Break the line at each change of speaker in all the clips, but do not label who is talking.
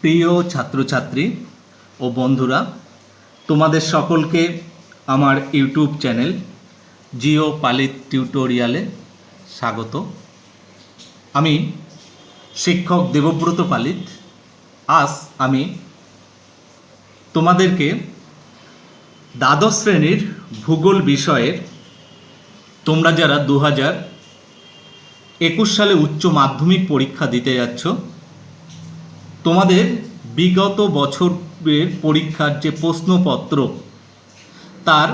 প্রিয় ছাত্রছাত্রী ও বন্ধুরা, তোমাদের সকলকে আমার ইউটিউব চ্যানেল জিও পালিত টিউটোরিয়ালে স্বাগত। আমি শিক্ষক দেবব্রত পালিত। আজ আমি তোমাদেরকে দ্বাদশ শ্রেণীর ভূগোল বিষয়ের তোমরা যারা 2021 সালে উচ্চ মাধ্যমিক পরীক্ষা দিতে যাচ্ছ, তোমাদের বিগত বছরের পরীক্ষার যে প্রশ্নপত্র তার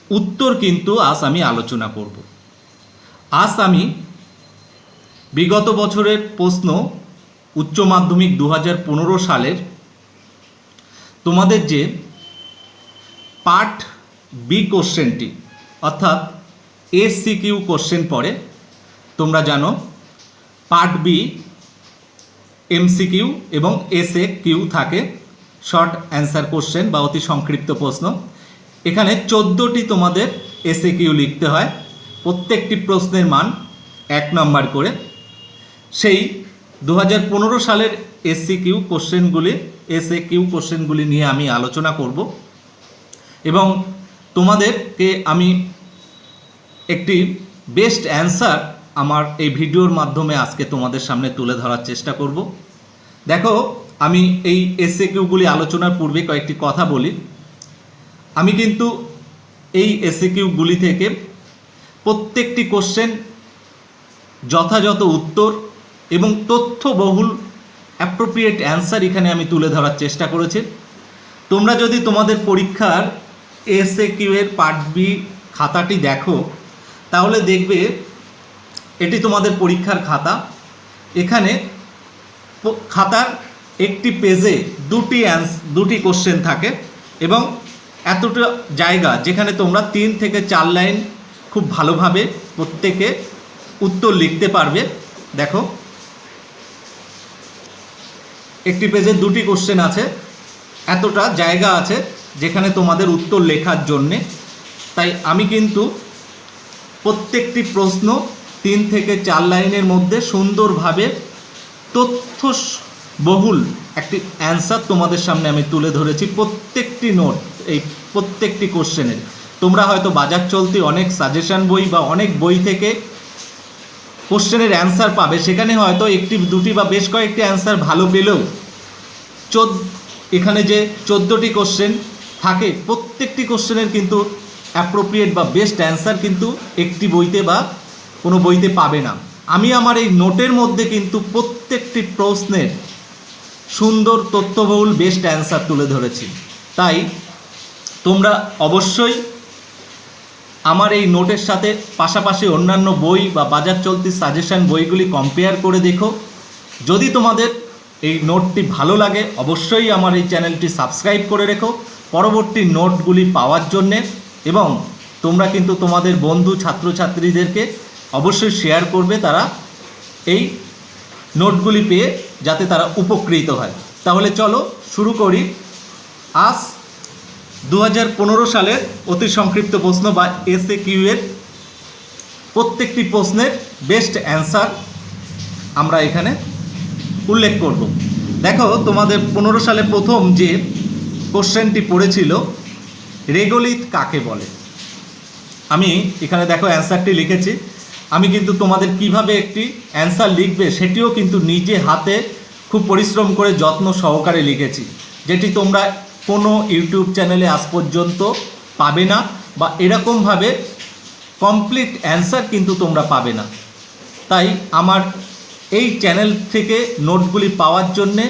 উত্তর কিন্তু আজ আমি আলোচনা করব। আজ আমি বিগত বছরের প্রশ্ন উচ্চ মাধ্যমিক 2015 সালের তোমাদের যে পার্ট বি কোশ্চেনটি অর্থাৎ এসসিকিউ কোশ্চেন পড়ে, তোমরা জানো পার্ট বি এমসিকিউ এবং এসএ কিউ থাকে, শর্ট অ্যান্সার কোশ্চেন বা অতি সংক্ষিপ্ত প্রশ্ন। এখানে 14টি তোমাদের এসএ কিউ লিখতে হয়, প্রত্যেকটি প্রশ্নের মান 1 নম্বর করে। সেই 2015 সালের এসসিকিউ কোশ্চেনগুলি এসএ কিউ কোশ্চেনগুলি নিয়ে আমি আলোচনা করব এবং তোমাদেরকে আমি একটি বেস্ট অ্যান্সার আমার এই ভিডিওর মাধ্যমে আজকে তোমাদের সামনে তুলে ধরার চেষ্টা করব। দেখো, আমি এই এসএকিউগুলি আলোচনার পূর্বে কয়েকটি কথা বলি। আমি কিন্তু এই এসএকিউগুলি থেকে প্রত্যেকটি কোশ্চেন যথাযথ উত্তর এবং তথ্যবহুল অ্যাপ্রোপ্রিয়েট অ্যান্সার এখানে আমি তুলে ধরার চেষ্টা করেছি। তোমরা যদি তোমাদের পরীক্ষার এসএকিউ এর পার্ট বি খাতাটি দেখো, তাহলে দেখবে এটি তোমাদের পরীক্ষার খাতা। এখানে খাতার একটি পেজে দুটি কোশ্চেন থাকে এবং এতটা জায়গা যেখানে তোমরা 3 থেকে 4 লাইন খুব ভালোভাবে প্রত্যেকে উত্তর লিখতে পারবে। দেখো, একটি পেজে 2টি কোশ্চেন আছে, এতটা জায়গা আছে যেখানে তোমাদের উত্তর লেখার জন্যে। তাই আমি কিন্তু প্রত্যেকটি প্রশ্ন 3 থেকে 4 লাইনের মধ্যে সুন্দরভাবে তথ্যবহুল একটি অ্যান্সার তোমাদের সামনে আমি তুলে ধরেছি। প্রত্যেকটি নোট এই প্রত্যেকটি কোশ্চেনের তোমরা হয়তো বাজার চলতি অনেক সাজেশন বই বা অনেক বই থেকে কোশ্চেনের অ্যান্সার পাবে, সেখানে হয়তো 1টি 2টি বা বেশ কয়েকটি অ্যান্সার ভালো পেলেও এখানে যে 14টি কোশ্চেন থাকে, প্রত্যেকটি কোশ্চেনের কিন্তু অ্যাপ্রোপ্রিয়েট বা বেস্ট অ্যান্সার কিন্তু একটি বইতে বা কোনো বইতে পাবে না। আমি আমার এই নোটের মধ্যে কিন্তু প্রত্যেকটি প্রশ্নের সুন্দর তথ্যবহুল বেস্ট অ্যান্সার তুলে ধরেছি। তাই তোমরা অবশ্যই আমার এই নোটের সাথে পাশাপাশি অন্যান্য বই বা বাজার চলতি সাজেশন বইগুলি কম্পেয়ার করে দেখো। যদি তোমাদের এই নোটটি ভালো লাগে, অবশ্যই আমার এই চ্যানেলটি সাবস্ক্রাইব করে রেখো পরবর্তী নোটগুলি পাওয়ার জন্যে, এবং তোমরা কিন্তু তোমাদের বন্ধু ছাত্রছাত্রীদেরকে অবশ্যই শেয়ার করবে, তারা এই নোটগুলি পেয়ে যাতে তারা উপকৃত হয়। তাহলে চলো শুরু করি। আজ 2015 সালের অতি সংক্ষিপ্ত প্রশ্ন বা এসএকিউ এর প্রত্যেকটি প্রশ্নের বেস্ট অ্যান্সার আমরা এখানে উল্লেখ করব। দেখো, তোমাদের 15 সালে প্রথম যে কোশ্চেনটি পড়েছিল, রেগোলিথ কাকে বলে। আমি এখানে দেখো অ্যান্সারটি লিখেছি। আমি কিন্তু তোমাদের কিভাবে একটি অ্যান্সার লিখবে সেটিও কিন্তু নিজে হাতে খুব পরিশ্রম করে যত্ন সহকারে লিখেছি, যেটি তোমরা কোনো ইউটিউব চ্যানেলে আজ পর্যন্ত পাবে না, বা এরকমভাবে কমপ্লিট অ্যান্সার কিন্তু তোমরা পাবে না। তাই আমার এই চ্যানেল থেকে নোটগুলি পাওয়ার জন্যে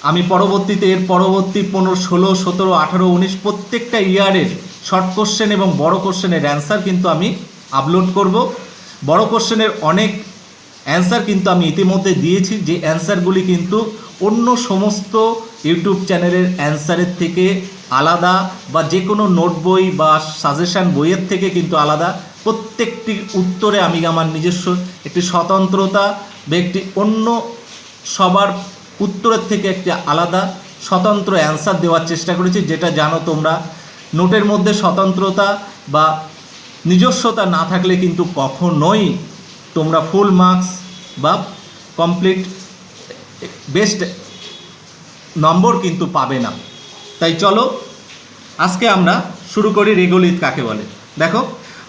আমি পরবর্তীতে এর পরবর্তী 15, 16, 17, 18, 19 প্রত্যেকটা ইয়ারের শর্ট কোশ্চেন এবং বড় কোশ্চেনের অ্যান্সার কিন্তু আমি আপলোড করব। বড় কোশ্চেনের অনেক অ্যান্সার কিন্তু আমি ইতিমধ্যে দিয়েছি, যে অ্যান্সারগুলি কিন্তু অন্য সমস্ত ইউটিউব চ্যানেলের অ্যান্সারের থেকে আলাদা, বা যে কোনো নোট বই বা সাজেশান বইয়ের থেকে কিন্তু আলাদা। প্রত্যেকটি উত্তরে আমি আমার নিজস্ব একটি স্বতন্ত্রতা বা একটি অন্য সবার উত্তরের থেকে একটি আলাদা স্বতন্ত্র অ্যান্সার দেওয়ার চেষ্টা করেছি। যেটা জানো তোমরা, নোটের মধ্যে স্বতন্ত্রতা বা নিজস্বতা না থাকলে কিন্তু কখনোই তোমরা ফুল মার্কস বা কমপ্লিট বেস্ট নম্বর কিন্তু পাবে না। তাই চলো আজকে আমরা শুরু করি রেগোলিথ কাকে বলে। দেখো,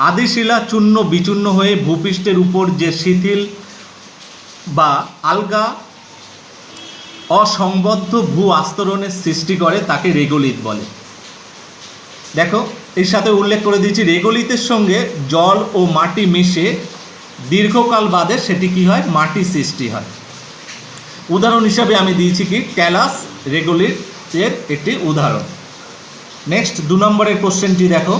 আদিশিলা চূর্ণ বিচূর্ণ হয়ে ভূপৃষ্ঠের উপর যে শিথিল বা আলগা অসংবদ্ধ ভূ আস্তরণের সৃষ্টি করে তাকে রেগোলিথ বলে। দেখো, এর সাথে উল্লেখ করে দিচ্ছি, রেগোলিথের সঙ্গে জল ও মাটি মিশে দীর্ঘকাল বাদে সেটি কি হয়, মাটি সৃষ্টি হয়। উদাহরণ হিসাবে আমি দিয়েছি কি ট্যালাস রেগোলিথের একটি উদাহরণ। নেক্সট 2 নম্বরের কোশ্চেনটি দেখো,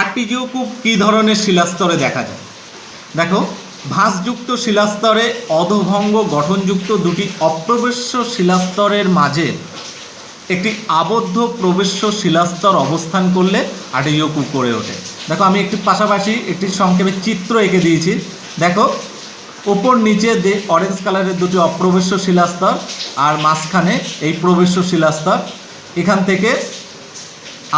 আর্টিজিওকুপ কী ধরনের শিলাস্তরে দেখা যায়। দেখো, ভাঁজযুক্ত শিলাস্তরে অধভঙ্গ গঠনযুক্ত দুটি অপ্রবেশ্য শিলাস্তরের মাঝে একটি আবদ্ধ প্রবেশ্য শিলাস্তর অবস্থান করলে আর্টিজিওকুপ গড়ে ওঠে। দেখো, আমি একটি পাশাপাশি একটি সংক্ষেপে চিত্র এঁকে দিয়েছি। দেখো, ওপর নিচে অরেঞ্জ কালারের দুটি অপ্রবেশ্য শিলাস্তর আর মাঝখানে এই প্রবেশ্য শিলাস্তর। এখান থেকে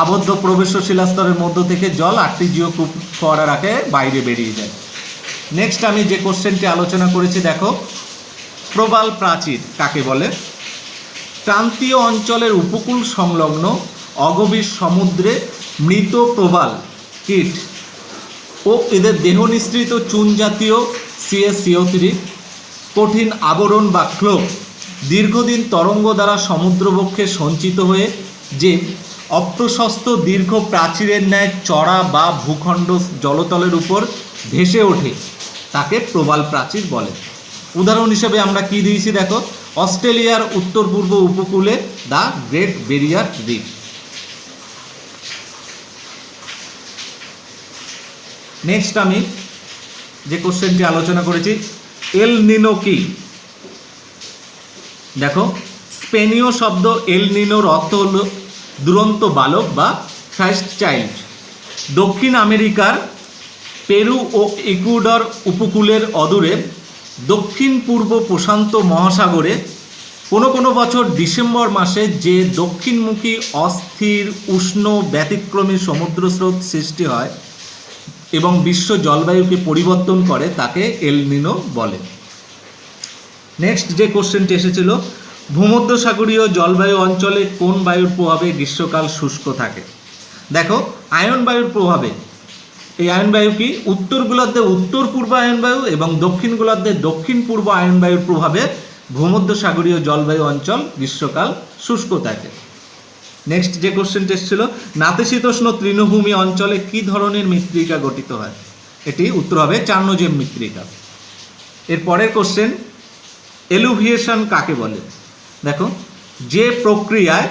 আবদ্ধ প্রবেশ্য শিলাস্তরের মধ্য থেকে জল আর্টিজিওকুপ ফোয়ারার আগে বাইরে বেরিয়ে যায়। নেক্সট আমি যে কোশ্চেনটি আলোচনা করেছি, দেখো, প্রবাল প্রাচীর কাকে বলে। ক্রান্তীয় অঞ্চলের উপকূল সংলগ্ন অগভীর সমুদ্রে মৃত প্রবাল কীট ও এদের দেহ নিঃসৃত চুন জাতীয় CaCO3 কঠিন আবরণ বা ক্লোক দীর্ঘদিন তরঙ্গ দ্বারা সমুদ্রবক্ষে সঞ্চিত হয়ে যে অপ্রশস্ত দীর্ঘ প্রাচীরের ন্যায় চড়া বা ভূখণ্ড জলতলের উপর ভেসে ওঠে তাকে প্রবাল প্রাচীর বলে। উদাহরণ হিসেবে আমরা কি দিয়েছি, দেখো, অস্ট্রেলিয়ার উত্তর পূর্ব উপকূলে the Great Barrier Reef. Next আমি যে কোশ্চেনটি আলোচনা করেছি, এল নিনো কি। দেখো, স্পেনীয় শব্দ এল নিনোর অর্থ হল দুরন্ত বালক বা ক্রাইস্ট চাইল্ড। দক্ষিণ আমেরিকার পেরু ও ইকুয়েডর উপকূলের অদূরে দক্ষিণ পূর্ব প্রশান্ত মহাসাগরে কোনো বছর ডিসেম্বর মাসে যে দক্ষিণমুখী অস্থির উষ্ণ ব্যতিক্রমী সমুদ্র স্রোত সৃষ্টি হয় এবং বিশ্ব জলবায়ুকে পরিবর্তন করে তাকে এল নিনো বলে। নেক্সট যে কোশ্চেনটি এসেছিল, ভূমধ্যসাগরীয় জলবায়ু অঞ্চলে কোন বায়ুর প্রভাবে গ্রীষ্মকাল শুষ্ক থাকে। দেখো, আয়ন বায়ুর প্রভাবে। এই আয়ন বায়ু কি, উত্তর গোলার্ধে উত্তর পূর্ব আয়ন বায়ু এবং দক্ষিণ গোলার্ধে দক্ষিণ পূর্ব আয়ন বায়ুর প্রভাবে ভূমধ্যসাগরীয় জলবায়ু অঞ্চল গ্রীষ্মকাল শুষ্ক থাকে। নেক্সট যে কোশ্চেনটি এসেছিল, নাতিশীতোষ্ণ তৃণভূমি অঞ্চলে কি ধরনের মৃত্তিকা গঠিত হয়। এটি উত্তর হবে চার্নোজেম মৃত্তিকা। এর পরের কোশ্চেন, এলুভিয়েশন কাকে বলে। দেখো, যে প্রক্রিয়ায়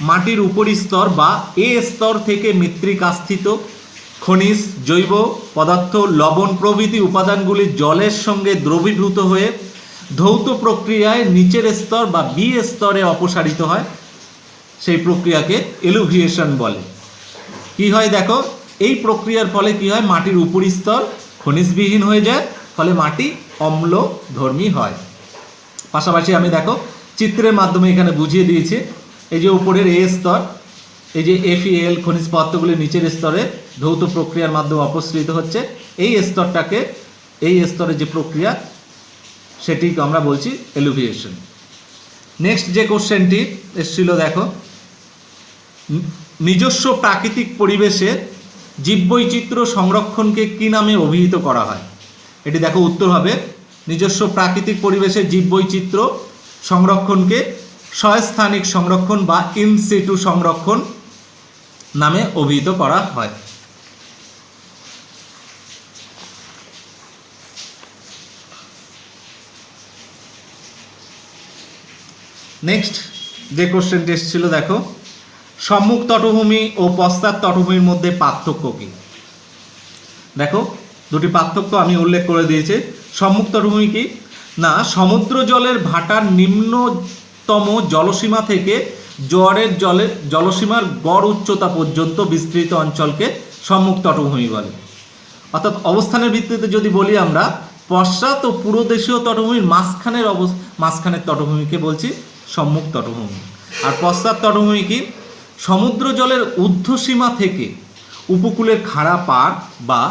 মাটির উপরিস্তর বা এ স্তর থেকে মৃত্তিকাস্থিত খনিজ, জৈব পদার্থ, লবণ প্রভৃতি উপাদানগুলি জলের সঙ্গে দ্রবীভূত হয়ে ধৌত প্রক্রিয়ায় নিচের স্তর বা বি স্তরে অপসারিত হয়, সেই প্রক্রিয়াকে এলুভিয়েশন বলে। কি হয়, দেখো, এই প্রক্রিয়ার ফলে কি হয়, মাটির উপরিস্তর খনিজবিহীন হয়ে যায়, ফলে মাটি অম্লধর্মী হয়। পাশাপাশি আমি দেখো চিত্রের মাধ্যমে এখানে বুঝিয়ে দিয়েছি, এই যে উপরের এ স্তর, এই যে FeAl খনিজ পদার্থগুলি নিচের স্তরে ধৌত প্রক্রিয়ার মাধ্যমে অপসৃত হচ্ছে, এই স্তরটাকে, এই স্তরের যে প্রক্রিয়া সেটিকে আমরা বলছি এলুভিয়েশন। নেক্সট যে কোশ্চেনটি এসেছিল, দেখো, নিজস্ব প্রাকৃতিক পরিবেশে জীববৈচিত্র্য সংরক্ষণকে কি নামে অভিহিত করা হয়। এটি দেখো, উত্তর হবে নিজস্ব প্রাকৃতিক পরিবেশে জীববৈচিত্র্য সংরক্ষণকে সস্থানিক সংরক্ষণ বা ইনসিটু সংরক্ষণ নামে অভিহিত করা হয়। নেক্সট যে কোশ্চেনটি এসেছিল, দেখো, সম্মুখ তটভূমি ও পশ্চাৎ তটভূমির মধ্যে পার্থক্য কী। দেখো, দুটি পার্থক্য আমি উল্লেখ করে দিয়েছি। সম্মুখ তটভূমি কি না, সমুদ্র জলের ভাটার নিম্নতম জলসীমা থেকে জোয়ারের জলসীমার গড় উচ্চতা পর্যন্ত বিস্তৃত অঞ্চলকে সম্মুখ তটভূমি বলে। অর্থাৎ অবস্থানের ভিত্তিতে যদি বলি আমরা, পশ্চাৎ ও পুরোদেশীয় তটভূমির মাঝখানের তটভূমিকে বলছি সম্মুখ তটভূমি। আর পশ্চাৎ তটভূমি কি, সমুদ্র জলের ঊর্ধ্বসীমা থেকে উপকূলের খাড়া পাড় বা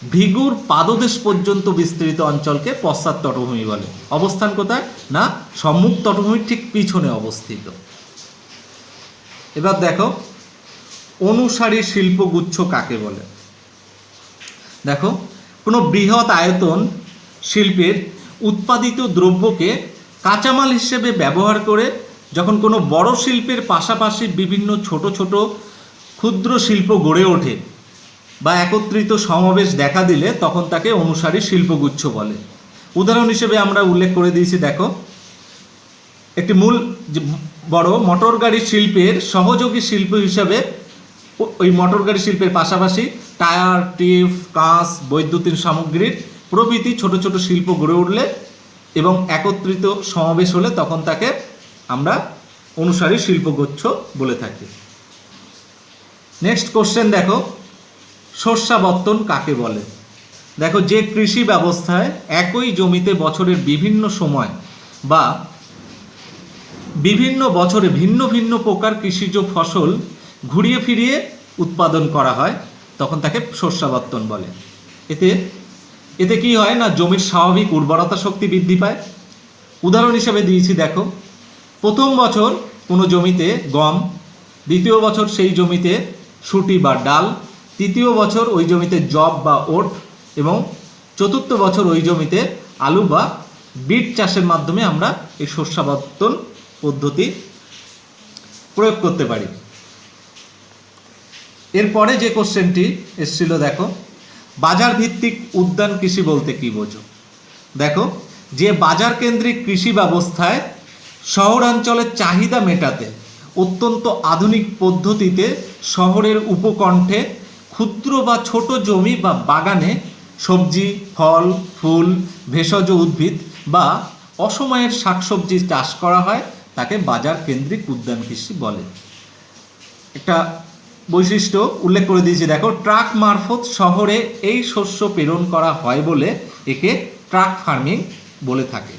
ভিগুর পাদদেশ পর্যন্ত বিস্তৃত অঞ্চলকে পশ্চাৎ তটভূমি বলে। অবস্থান কোথায়? না সম্মুখ তটভূমির ঠিক পিছনে অবস্থিত। এবার দেখো অনুসারী শিল্পগুচ্ছ কাকে বলে। দেখো কোনো বৃহৎ আয়তন শিল্পের উৎপাদিত দ্রব্যকে কাঁচামাল হিসেবে ব্যবহার করে যখন কোনো বড় শিল্পের পাশাপাশি বিভিন্ন ছোট ছোট ক্ষুদ্র শিল্প গড়ে ওঠে বা একত্রিত সমাবেশ দেখা দিলে তখন তাকে অনুসারী শিল্পগুচ্ছ বলে। উদাহরণ হিসেবে আমরা উল্লেখ করে দিয়েছি, দেখো একটি মূল বড় মোটর গাড়ি শিল্পের সহযোগী শিল্প হিসাবে ওই মোটর গাড়ি শিল্পের পাশাপাশি টায়ার, টিউব, কাঁচ, বৈদ্যুতিন সামগ্রীর প্রভৃতি ছোট ছোট শিল্প গড়ে উঠলে এবং একত্রিত সমাবেশ হলে তখন তাকে আমরা অনুসারী শিল্পগুচ্ছ বলে থাকি। নেক্সট কোশ্চেন দেখো, শস্যাবর্তন কাকে বলে। দেখো যে কৃষি ব্যবস্থায় একই জমিতে বছরের বিভিন্ন সময় বা বিভিন্ন বছরে ভিন্ন ভিন্ন প্রকার কৃষিজ ফসল ঘুরিয়ে ফিরিয়ে উৎপাদন করা হয় তখন তাকে শস্যাবর্তন বলে। এতে কি হয় না, জমির স্বাভাবিক উর্বরতা শক্তি বৃদ্ধি পায়। উদাহরণ হিসেবে দিয়েছি, দেখো প্রথম বছর কোনো জমিতে গম, দ্বিতীয় বছর সেই জমিতে শুটি বা ডাল, তৃতীয় বছর ওই জমিতে জব বা ওট এবং চতুর্থ বছর ওই জমিতে আলু বা বিট চাষের মাধ্যমে আমরা এই শস্যাবর্তন পদ্ধতি প্রয়োগ করতে পারি। এরপরে যে কোশ্চেনটি এসেছিল, দেখো বাজার ভিত্তিক উদ্যান কৃষি বলতে কি বোঝো। দেখো যে বাজার কেন্দ্রিক কৃষি ব্যবস্থায় শহরাঞ্চলের চাহিদা মেটাতে অত্যন্ত আধুনিক পদ্ধতিতে শহরের উপকণ্ঠে ক্ষুদ্র বা ছোট জমি বা বাগানে সবজি, ফল, ফুল, ভেষজ উদ্ভিদ বা অসময়ের শাকসবজি চাষ করা হয় তাকে বাজার কেন্দ্রিক উদ্যান কৃষি বলে। একটা বৈশিষ্ট্য উল্লেখ করে দিয়েছি, দেখো ট্রাক মারফত শহরে এই শস্য প্রেরণ করা হয় বলে একে ট্রাক ফার্মিং বলে থাকে।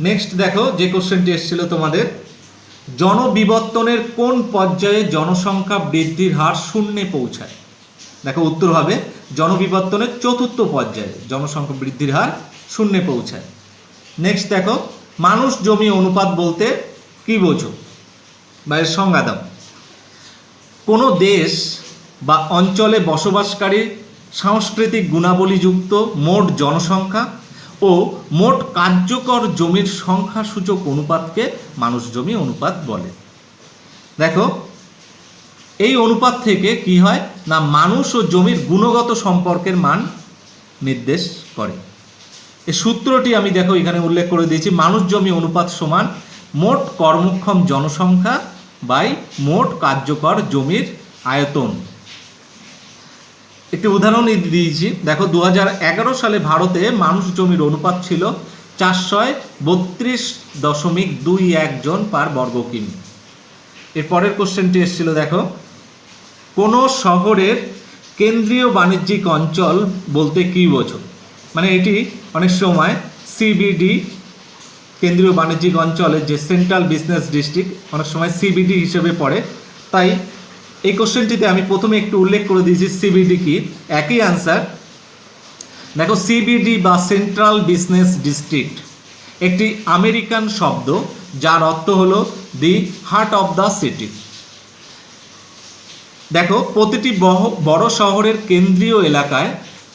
নেক্সট দেখো যে কোশ্চেনটি এসেছিল তোমাদের, জনবিবর্তনের কোন পর্যায়ে জনসংখ্যা বৃদ্ধির হার শূন্যে পৌঁছায়। দেখো উত্তর হবে জনবিবর্তনের চতুর্থ পর্যায়ে জনসংখ্যা বৃদ্ধির হার শূন্যে পৌঁছায়। নেক্সট দেখো মানুষ জমি অনুপাত বলতে কি বোঝো বা এর সংজ্ঞা দাও। কোনো দেশ বা অঞ্চলে বসবাসকারী সাংস্কৃতিক গুণাবলীযুক্ত মোট জনসংখ্যা ও মোট কার্যকর জমির সংখ্যাসূচক অনুপাতকে মানুষ জমি অনুপাত বলে। দেখো এই অনুপাত থেকে কি হয় না, মানুষ ও জমির গুণগত সম্পর্কের মান নির্দেশ করে। এই সূত্রটি আমি দেখো এখানে উল্লেখ করে দিয়েছি, মানুষ জমি অনুপাত সমান মোট কর্মক্ষম জনসংখ্যা বাই মোট কার্যকর জমির আয়তন। একটি উদাহরণ দিয়েছি, দেখো 2011 সালে ভারতে মানুষ জমির অনুপাত ছিল 432.21 জন পার বর্গ কিমি। এর পরের কোশ্চেনটি এসেছিল, দেখো কোনো শহরের কেন্দ্রীয় বাণিজ্যিক অঞ্চল বলতে কি বোঝো। মানে এটি অনেক সময় সিবিডি, কেন্দ্রীয় বাণিজ্যিক অঞ্চলের যে সেন্ট্রাল বিজনেস ডিস্ট্রিক্ট, অনেক সময় সিবিডি হিসেবে পড়ে। তাই এই কোশ্চেনটিতে আমি প্রথমে একটু উল্লেখ করে দিয়েছি সিবিডি কি, একই আনসার। দেখো সিবিডি বা সেন্ট্রাল বিজনেস ডিস্ট্রিক্ট একটি আমেরিকান শব্দ যার অর্থ হলো দি হার্ট অফ দ্য সিটি। দেখো প্রতিটি বড় শহরের কেন্দ্রীয় এলাকায়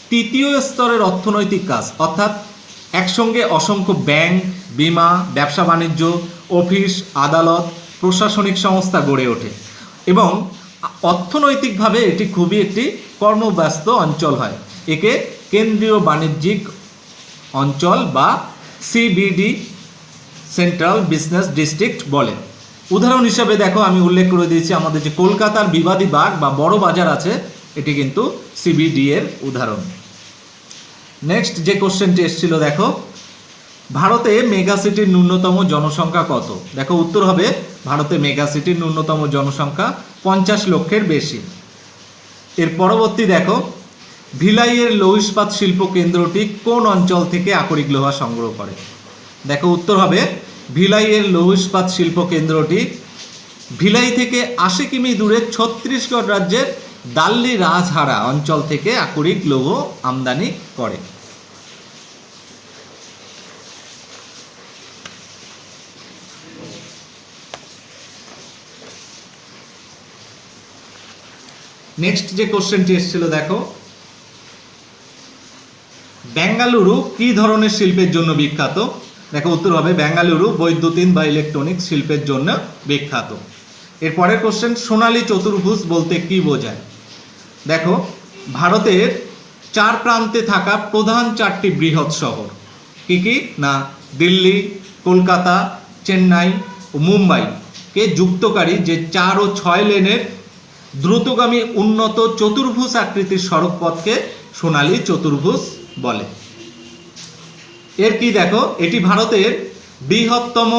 তৃতীয় স্তরের অর্থনৈতিক কাজ, অর্থাৎ একসঙ্গে অসংখ্য ব্যাংক, বিমা, ব্যবসা বাণিজ্য, অফিস, আদালত, প্রশাসনিক সংস্থা গড়ে ওঠে এবং অর্থনৈতিকভাবে এটি খুবই একটি কর্মব্যস্ত অঞ্চল হয়। একে কেন্দ্রীয় বাণিজ্যিক অঞ্চল বা সিবিডি, সেন্ট্রাল বিজনেস ডিস্ট্রিক্ট বলে। উদাহরণ হিসাবে দেখো আমি উল্লেখ করে দিয়েছি আমাদের যে কলকাতার বিবাদী বাগ বা বড় বাজার আছে, এটি কিন্তু সিবিডি এর উদাহরণ। নেক্সট যে কোশ্চেনটি এসেছিল, দেখো ভারতে মেগা সিটির ন্যূনতম জনসংখ্যা কত। দেখো উত্তর হবে ভারতে মেগা সিটির ন্যূনতম জনসংখ্যা 50 লক্ষের বেশি। এর পরবর্তী দেখো ভিলাইয়ের লৌহ ইস্পাত শিল্প কেন্দ্রটি কোন অঞ্চল থেকে আকরিক লোহা সংগ্রহ করে। দেখো উত্তর হবে ভিলাইয়ের লৌহ ইস্পাত শিল্প কেন্দ্রটি ভিলাই থেকে ৮০ কিমি দূরে ছত্তিশগড় রাজ্যের দাল্লি রাজহারা অঞ্চল থেকে আকরিক লৌহ আমদানি করে। নেক্সট যে কোশ্চেনটি এসেছিল দেখো, বেঙ্গালুরু কি ধরনের শিল্পের জন্য বিখ্যাত? দেখো উত্তর হবে বেঙ্গালুরু বৈদ্যুতিন বা ইলেকট্রনিক শিল্পের জন্য বিখ্যাত। এর পরের কোশ্চেন, সোনালী চতুর্ভুজ বলতে কি বোঝায়? দেখো ভারতের 4 প্রান্তে থাকা প্রধান 4টি বৃহৎ শহর কি কি না দিল্লি, কলকাতা, চেন্নাই ও মুম্বাইকে যুক্তকারী যে 4 ও 6 লেনের দ্রুতগামী উন্নত চতুর্ভুজ আকৃতির সড়কপথকে সোনালী চতুর্ভুজ বলে। এর কি দেখো, এটি ভারতের বৃহত্তম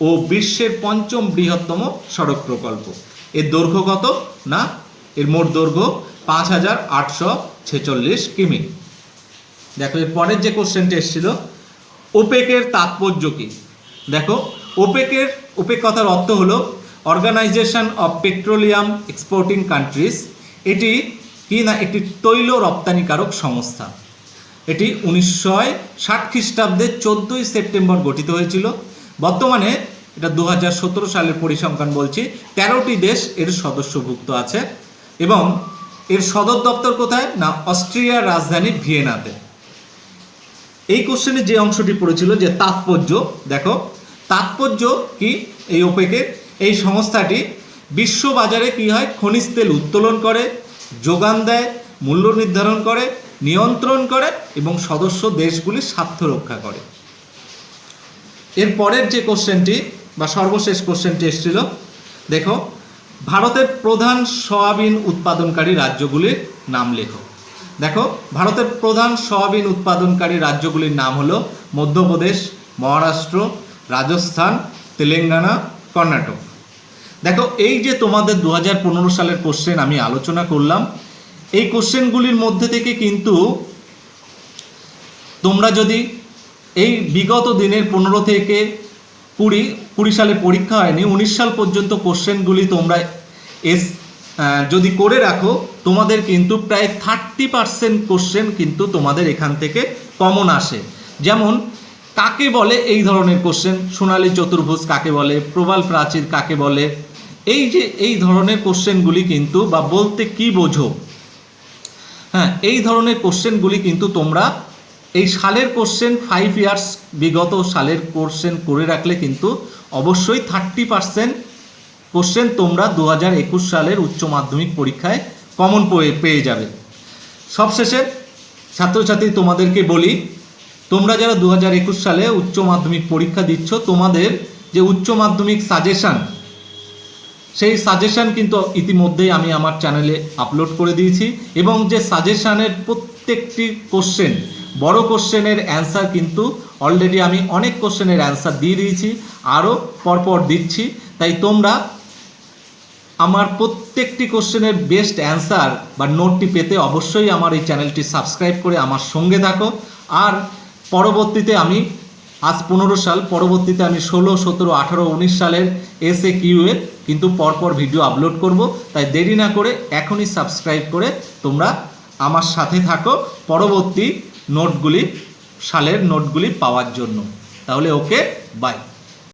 ও বিশ্বের 5ম বৃহত্তম সড়ক প্রকল্প। এর দৈর্ঘ্য কত না, এর মোট দৈর্ঘ্য 5846 কিমি। দেখো এর পরের যে কোশ্চেনটি এসেছিল, ওপেকের তাৎপর্য কি? দেখো ওপেক কথার অর্থ হলো Organization of Petroleum Exporting Countries. এটি কি না একটি তৈল রপ্তানিকারক সংস্থা। এটি 1960 খ্রিস্টাব্দে 14ই সেপ্টেম্বর গঠিত হয়েছিল। বর্তমানে এটা 2017 সালের পরিসংখ্যান বলছি, 13টি দেশ এর সদস্যভুক্ত আছে এবং এর সদর দপ্তর কোথায় না অস্ট্রিয়ার রাজধানী ভিয়েনাতে। এই কোশ্চেনে যে অংশটি পড়েছিল যে তাৎপর্য, দেখো তাৎপর্য কি এই ওপেকের, এই সংস্থাটি বিশ্ব বাজারে কি হয় খনিজ তেল উত্তোলন করে, যোগান দেয়, মূল্য নির্ধারণ করে, নিয়ন্ত্রণ করে এবং সদস্য দেশগুলির স্বার্থ রক্ষা করে। এর পরের যে কোশ্চেনটি বা সর্বশেষ কোশ্চেনটি এসেছিল, দেখো ভারতের প্রধান সয়াবিন উৎপাদনকারী রাজ্যগুলির নাম লেখো। দেখো ভারতের প্রধান সয়াবিন উৎপাদনকারী রাজ্যগুলির নাম হলো মধ্যপ্রদেশ, মহারাষ্ট্র, রাজস্থান, তেলেঙ্গানা, কর্ণাটক। দেখো এই যে তোমাদের 2015 সালের কোশ্চেন আমি আলোচনা করলাম, এই কোশ্চেনগুলির মধ্যে থেকে কিন্তু তোমরা যদি এই বিগত দিনের 15 থেকে 20 সালে পরীক্ষা হয়নি 19 সাল পর্যন্ত কোশ্চেনগুলি তোমরা যদি করে রাখো, তোমাদের কিন্তু প্রায় 30% কোশ্চেন কিন্তু তোমাদের এখান থেকে কমন আসে। যেমন কাকে বলে এই ধরনের কোশ্চেন, সোনালী চতুর্ভুজ কাকে বলে, প্রবাল প্রাচীর কাকে বলে, এই যে এই ধরনের কোশ্চেনগুলি কিন্তু বা বলতে কি বোঝো, হ্যাঁ এই ধরনের কোশ্চেনগুলি কিন্তু তোমরা এই সালের কোশ্চেন 5 ইয়ার্স বিগত সালের কোশ্চেন করে রাখলে কিন্তু অবশ্যই 30% কোশ্চেন তোমরা 2021 সালের উচ্চ মাধ্যমিক পরীক্ষায় কমন পেয়ে যাবে। সবশেষে ছাত্রছাত্রী তোমাদেরকে বলি, তোমরা যারা 2021 সালে উচ্চ মাধ্যমিক পরীক্ষা দিচ্ছ, তোমাদের যে উচ্চ মাধ্যমিক সাজেশান, সেই সাজেশান কিন্তু ইতিমধ্যেই আমি আমার চ্যানেলে আপলোড করে দিয়েছি এবং যে সাজেশানের প্রত্যেকটি কোশ্চেন, বড় কোশ্চেনের অ্যান্সার কিন্তু অলরেডি আমি অনেক কোশ্চেনের অ্যান্সার দিয়ে দিয়েছি, আরও পরপর দিচ্ছি। তাই তোমরা আমার প্রত্যেকটি কোশ্চেনের বেস্ট অ্যান্সার বা নোটটি পেতে অবশ্যই আমার এই চ্যানেলটি সাবস্ক্রাইব করে আমার সঙ্গে থাকো। আর পরবর্তীতে আমি আজ 15 সাল, পরবর্তীতে আমি 16, 17, 18, 19 সালের SAQ এর কিন্তু পরপর ভিডিও আপলোড করব। তাই দেরি না করে এখনই সাবস্ক্রাইব করে তোমরা আমার সাথে থাকো পরবর্তী নোটগুলি, সালের নোটগুলি পাওয়ার জন্য। তাহলে ওকে, বাই।